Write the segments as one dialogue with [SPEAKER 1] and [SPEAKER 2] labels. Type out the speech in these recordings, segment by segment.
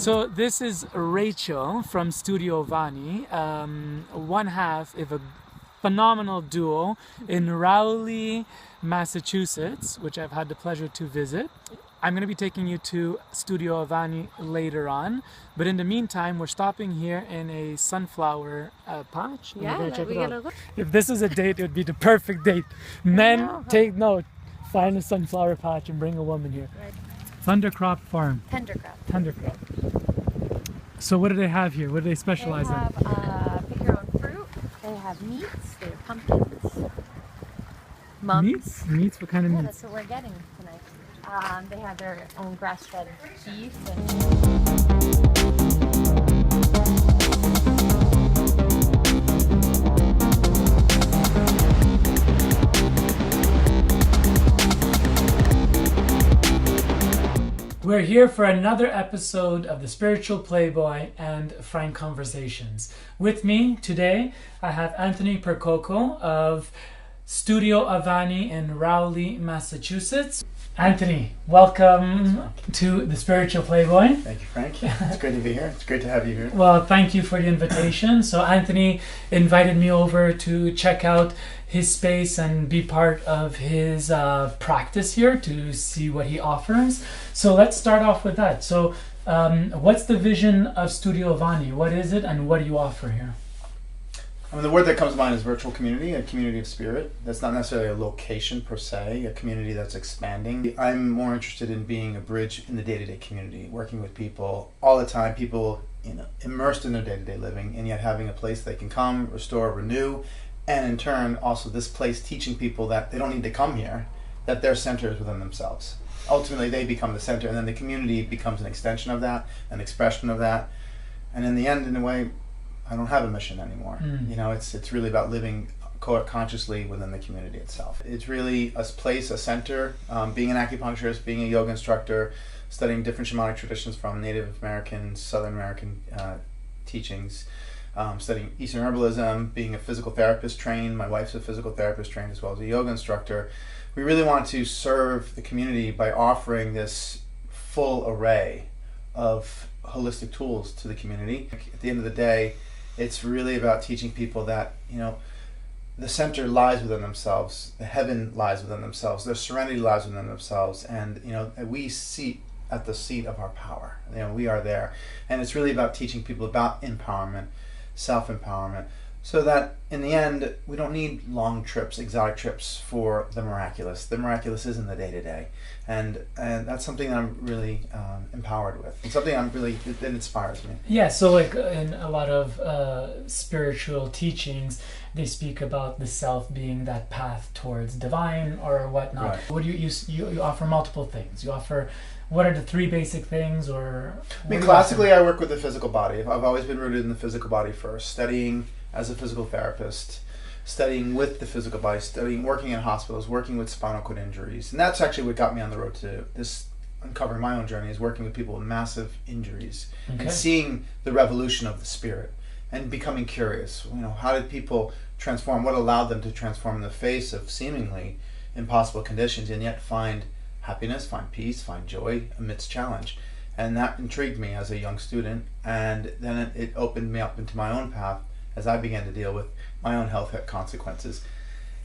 [SPEAKER 1] So this is Rachel from Studio Avani, one half of a phenomenal duo in Rowley, Massachusetts, which I've had the pleasure to visit. I'm going to be taking you to Studio Avani later on, but in the meantime, we're stopping here in a sunflower patch. And we're gonna check it out. If this is a date, it would be the perfect date. Men, take note. Find a sunflower patch and bring a woman here. Right. Thundercrop Farm. Tendercrop. So what do they have here? What do they specialize in?
[SPEAKER 2] They have pick your own fruit. They have meats. They have pumpkins. Mums.
[SPEAKER 1] Meats? What kind of meats?
[SPEAKER 2] That's what we're getting tonight. They have their own grass-fed beef.
[SPEAKER 1] We're here for another episode of the Spiritual Playboy and Frank Conversations. With me today, I have Anthony Percoco of Studio Avani in Rowley, Massachusetts. Anthony, welcome to the Spiritual Playboy.
[SPEAKER 3] Thank you, Frank. It's great to be here. It's great to have you here.
[SPEAKER 1] Well, thank you for the invitation. So Anthony invited me over to check out his space and be part of his practice here to see what he offers. So let's start off with that. So what's the vision of Studio Avani? What is it and what do you offer here?
[SPEAKER 3] I mean, the word that comes to mind is virtual community, a community of spirit. That's not necessarily a location per se, a community that's expanding. I'm more interested in being a bridge in the day-to-day community, working with people all the time, people immersed in their day-to-day living, and yet having a place they can come, restore, renew, and in turn also this place teaching people that they don't need to come here, that their center is within themselves. Ultimately they become the center, and then the community becomes an extension of that, an expression of that, and in the end, in a way, I don't have a mission anymore. It's really about living consciously within the community itself. It's really a place, a center, being an acupuncturist, being a yoga instructor, studying different shamanic traditions from Native American, Southern American teachings, studying Eastern herbalism, being a physical therapist trained. My wife's a physical therapist trained as well as a yoga instructor. We really want to serve the community by offering this full array of holistic tools to the community. At the end of the day, it's really about teaching people that, the center lies within themselves, the heaven lies within themselves, their serenity lies within themselves, and, we sit at the seat of our power. We are there. And it's really about teaching people about empowerment, self-empowerment, so that in the end, we don't need long trips, exotic trips for the miraculous. The miraculous is in the day-to-day. And that's something that I'm really empowered with. It's something that inspires me.
[SPEAKER 1] Yeah, so like in a lot of spiritual teachings, they speak about the self being that path towards divine or whatnot. Right. What do you offer multiple things. You offer, what are the three basic things?
[SPEAKER 3] Classically I work with the physical body. I've always been rooted in the physical body first, studying as a physical therapist, studying with the physical body, working in hospitals, working with spinal cord injuries. And that's actually what got me on the road to this, uncovering my own journey, is working with people with massive injuries and seeing the revolution of the spirit and becoming curious. How did people transform? What allowed them to transform in the face of seemingly impossible conditions and yet find happiness, find peace, find joy amidst challenge? And that intrigued me as a young student, and then it opened me up into my own path as I began to deal with my own health consequences.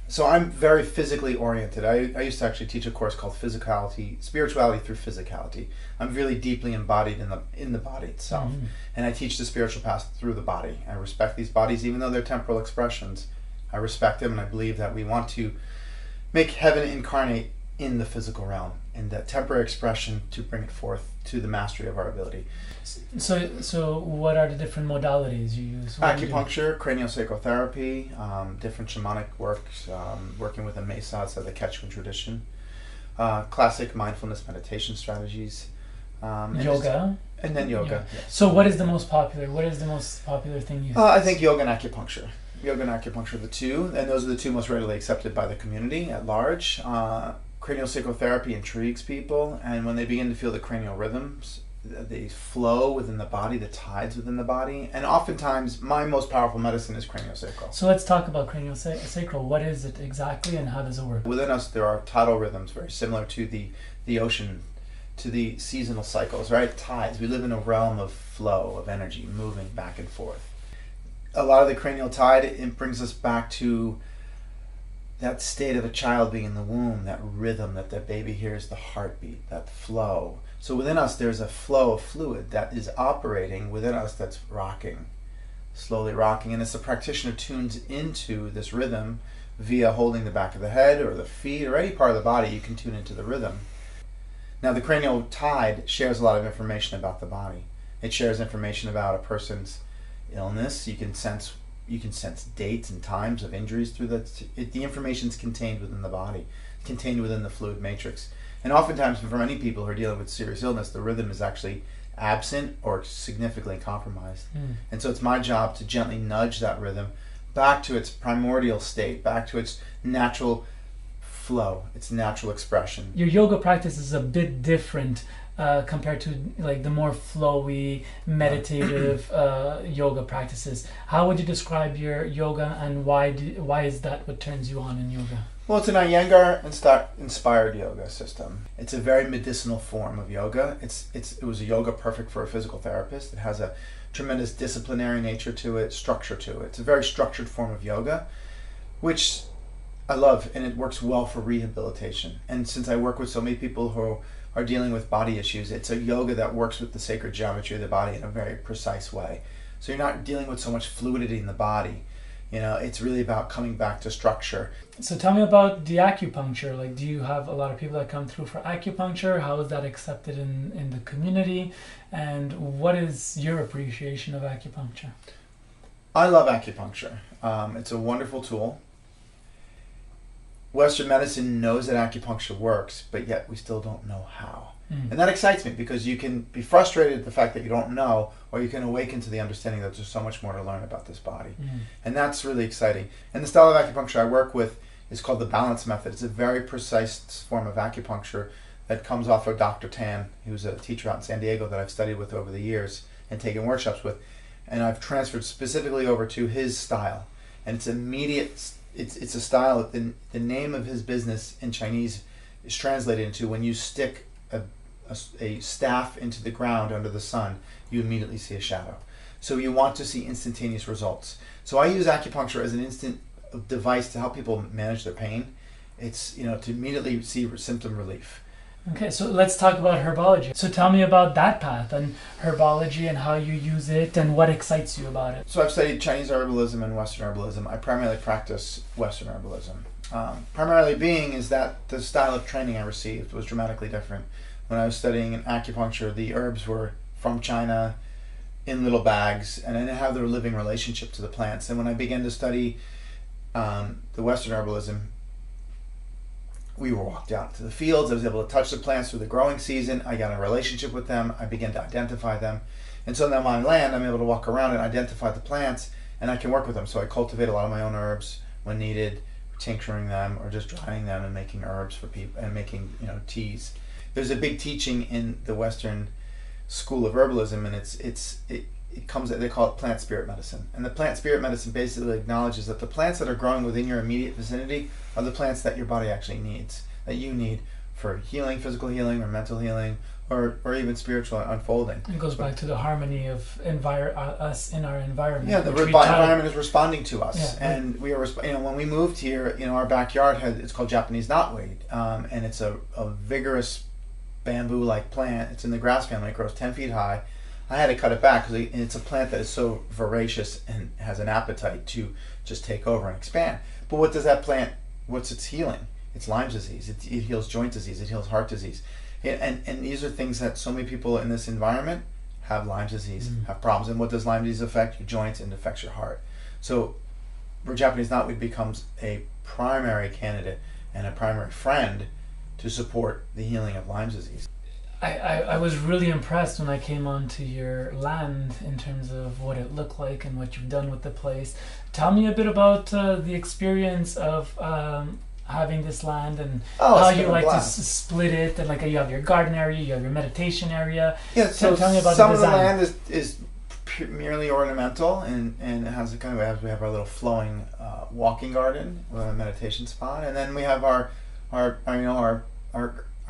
[SPEAKER 3] So I'm very physically oriented. I used to actually teach a course called Spirituality Through Physicality. I'm really deeply embodied in the body itself. And I teach the spiritual path through the body. I respect these bodies, even though they're temporal expressions. I respect them, and I believe that we want to make heaven incarnate in the physical realm, in that temporary expression, to bring it forth to the mastery of our ability.
[SPEAKER 1] So what are the different modalities you use?
[SPEAKER 3] Acupuncture, craniosacral therapy, different shamanic works, working with the Mesas of the Quechuan tradition, classic mindfulness meditation strategies,
[SPEAKER 1] yoga,
[SPEAKER 3] and then yoga.
[SPEAKER 1] Yeah. So what is the most popular? What is the most popular thing you?
[SPEAKER 3] I think yoga and acupuncture. Yoga and acupuncture are the two, and those are the two most readily accepted by the community at large. Craniosacral therapy intrigues people, and when they begin to feel the cranial rhythms, they flow within the body, the tides within the body, and oftentimes my most powerful medicine is craniosacral.
[SPEAKER 1] So let's talk about craniosacral. What is it exactly, and how does it work?
[SPEAKER 3] Within us, there are tidal rhythms very similar to the ocean to the seasonal cycles, right? Tides. We live in a realm of flow, of energy, moving back and forth. A lot of the cranial tide, it brings us back to that state of a child being in the womb, that rhythm that the baby hears, the heartbeat, that flow. So within us, there's a flow of fluid that is operating within us, that's rocking, slowly rocking. And as the practitioner tunes into this rhythm via holding the back of the head or the feet or any part of the body, you can tune into the rhythm. Now, the cranial tide shares a lot of information about the body. It shares information about a person's illness. You can sense dates and times of injuries through the information is contained within the body, contained within the fluid matrix. And oftentimes for many people who are dealing with serious illness, the rhythm is actually absent or significantly compromised. And so it's my job to gently nudge that rhythm back to its primordial state, back to its natural flow, its natural expression.
[SPEAKER 1] Your yoga practice is a bit different compared to like the more flowy, meditative yoga practices. How would you describe your yoga, and why is that what turns you on in yoga?
[SPEAKER 3] Well, it's an Iyengar inspired yoga system. It's a very medicinal form of yoga. It was a yoga perfect for a physical therapist. It has a tremendous disciplinary nature to it, structure to it. It's a very structured form of yoga, which I love, and it works well for rehabilitation. And since I work with so many people who are dealing with body issues, it's a yoga that works with the sacred geometry of the body in a very precise way. So you're not dealing with so much fluidity in the body. It's really about coming back to structure.
[SPEAKER 1] So tell me about the acupuncture. Like, do you have a lot of people that come through for acupuncture? How is that accepted in the community? And what is your appreciation of acupuncture?
[SPEAKER 3] I love acupuncture. It's a wonderful tool. Western medicine knows that acupuncture works, but yet we still don't know how. And that excites me, because you can be frustrated at the fact that you don't know, or you can awaken to the understanding that there's so much more to learn about this body. And that's really exciting. And the style of acupuncture I work with is called the balance method. It's a very precise form of acupuncture that comes off of Dr. Tan, who's a teacher out in San Diego that I've studied with over the years and taken workshops with. And I've transferred specifically over to his style. And it's immediate. It's a style. The name of his business in Chinese is translated into, when you stick a staff into the ground under the sun, you immediately see a shadow. So you want to see instantaneous results. So I use acupuncture as an instant device to help people manage their pain. It's, to immediately see symptom relief.
[SPEAKER 1] Okay, so let's talk about herbology. So tell me about that path and herbology and how you use it and what excites you about it.
[SPEAKER 3] So I've studied Chinese herbalism and Western herbalism. I primarily practice Western herbalism. Primarily being is that the style of training I received was dramatically different. When I was studying in acupuncture, the herbs were from China in little bags, and I didn't have their living relationship to the plants. And when I began to study the Western herbalism, we were walked out to the fields. I was able to touch the plants through the growing season. I got a relationship with them. I began to identify them. And so now on my land, I'm able to walk around and identify the plants, and I can work with them. So I cultivate a lot of my own herbs when needed, tincturing them or just drying them and making herbs for people and making teas. There's a big teaching in the Western school of herbalism, and it comes, they call it plant spirit medicine. And the plant spirit medicine basically acknowledges that the plants that are growing within your immediate vicinity are the plants that your body actually needs, that you need for healing, physical healing or mental healing, or even spiritual unfolding.
[SPEAKER 1] It goes back to the harmony of us in our environment.
[SPEAKER 3] Yeah, the environment is responding to us, and we are. When we moved here, our backyard it's called Japanese knotweed, and it's a vigorous bamboo-like plant. It's in the grass family. It grows 10 feet high. I had to cut it back because it's a plant that is so voracious and has an appetite to just take over and expand. But what does that plant? What's its healing? It's Lyme disease. It heals joint disease. It heals heart disease. And these are things that so many people in this environment have Lyme disease, have problems. And what does Lyme disease affect? Your joints, and affects your heart. So where Japanese knotweed becomes a primary candidate and a primary friend to support the healing of Lyme disease.
[SPEAKER 1] I was really impressed when I came onto your land in terms of what it looked like and what you've done with the place. Tell me a bit about the experience of having this land and how you like to split it, and like you have your garden area, you have your meditation area.
[SPEAKER 3] Yeah, so
[SPEAKER 1] tell me about
[SPEAKER 3] some
[SPEAKER 1] the
[SPEAKER 3] of the
[SPEAKER 1] design.
[SPEAKER 3] land is merely ornamental, and it has we have our little flowing walking garden with a meditation spot, and then we have our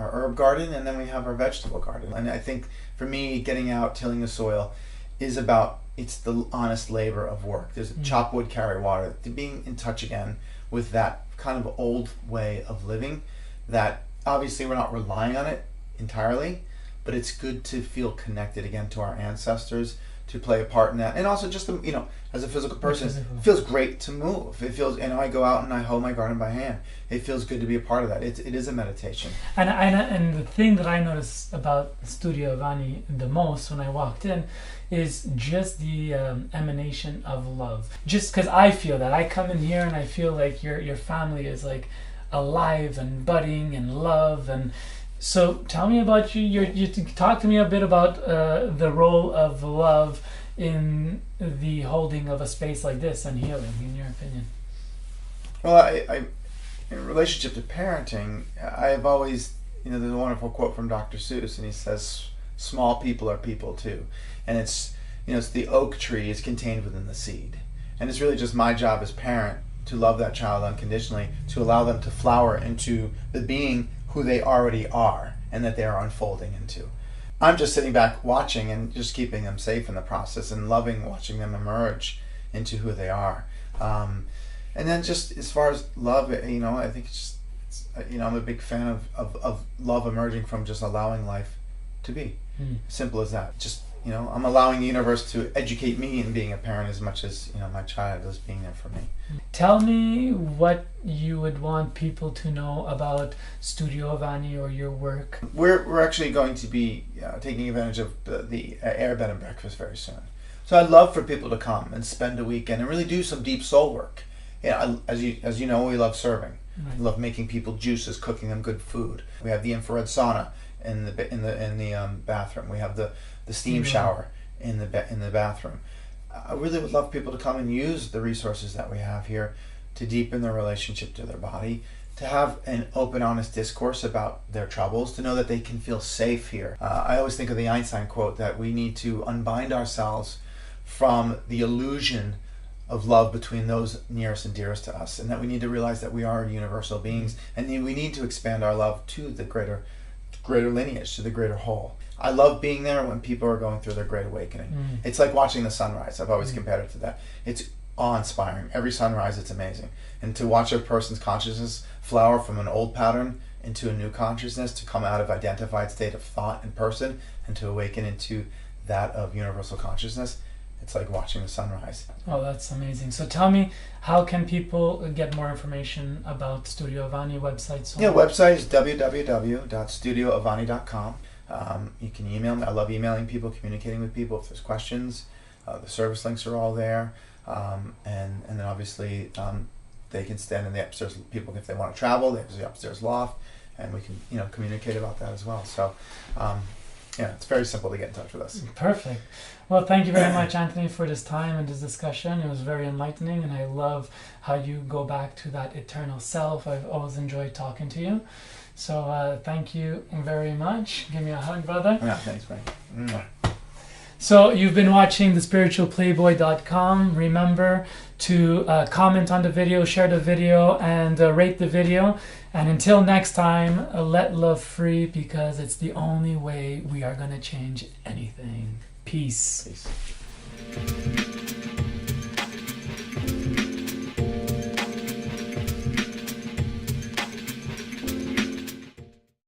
[SPEAKER 3] our herb garden, and then we have our vegetable garden. And I think for me, getting out, tilling the soil is about, it's the honest labor of work. There's chop wood, carry water, to being in touch again with that kind of old way of living, that obviously we're not relying on it entirely, but it's good to feel connected again to our ancestors, to play a part in that. And also just, you know, as a physical person, it feels great to move. It feels, you know, I go out and I hoe my garden by hand. It feels good to be a part of that. It is a meditation.
[SPEAKER 1] And the thing that I noticed about Studio Avani the most when I walked in is just the emanation of love. Just because I feel that. I come in here and I feel like your family is like alive and budding and love. And so tell me about you talk to me a bit about the role of love in the holding of a space like this and healing, in your opinion.
[SPEAKER 3] Well, I in relationship to parenting, I've always, you know, there's a wonderful quote from Dr. Seuss, and he says, small people are people too. And it's, you know, it's the oak tree is contained within the seed. And it's really just my job as parent to love that child unconditionally, to allow them to flower into the being who they already are and that they are unfolding into. I'm just sitting back watching and just keeping them safe in the process and loving watching them emerge into who they are. And then just as far as love, you know, I think it's you know, I'm a big fan of love emerging from just allowing life to be. Simple as that. Just, you know, I'm allowing the universe to educate me in being a parent as much as, you know, my child is being there for me.
[SPEAKER 1] Tell me what you would want people to know about Studio Avani or your work.
[SPEAKER 3] We're actually going to be taking advantage of the air bed and breakfast very soon. So I'd love for people to come and spend a weekend and really do some deep soul work. Yeah, as you know, we love serving.
[SPEAKER 1] Right.
[SPEAKER 3] We love making people juices, cooking them good food. We have the infrared sauna in the bathroom. We have the steam shower in the bathroom. I really would love people to come and use the resources that we have here to deepen their relationship to their body, to have an open, honest discourse about their troubles, to know that they can feel safe here. I always think of the Einstein quote that we need to unbind ourselves from the illusion of love between those nearest and dearest to us, and that we need to realize that we are universal beings, and we need to expand our love to the greater lineage, to the greater whole. I love being there when people are going through their great awakening. It's like watching the sunrise. I've always compared it to that. It's awe-inspiring. Every sunrise, it's amazing. And to watch a person's consciousness flower from an old pattern into a new consciousness, to come out of identified state of thought and person, and to awaken into that of universal consciousness, it's like watching the sunrise. Oh,
[SPEAKER 1] that's amazing. So tell me, how can people get more information about Studio Avani website? So
[SPEAKER 3] website is www.studioavani.com. You can email me. I love emailing people, communicating with people if there's questions. The service links are all there. And then obviously they can stand in the upstairs. People, if they want to travel, there's the upstairs loft, and we can, you know, communicate about that as well. So yeah, it's very simple to get in touch with us.
[SPEAKER 1] Perfect. Well, thank you very much, Anthony, for this time and this discussion. It was very enlightening, and I love how you go back to that eternal self. I've always enjoyed talking to you. So thank you very much. Give me a hug, brother.
[SPEAKER 3] Yeah, thanks, Frank.
[SPEAKER 1] So you've been watching the spiritualplayboy.com. Remember to comment on the video, share the video, and rate the video. And until next time, let love free, because it's the only way we are going to change anything. Peace.
[SPEAKER 3] Peace.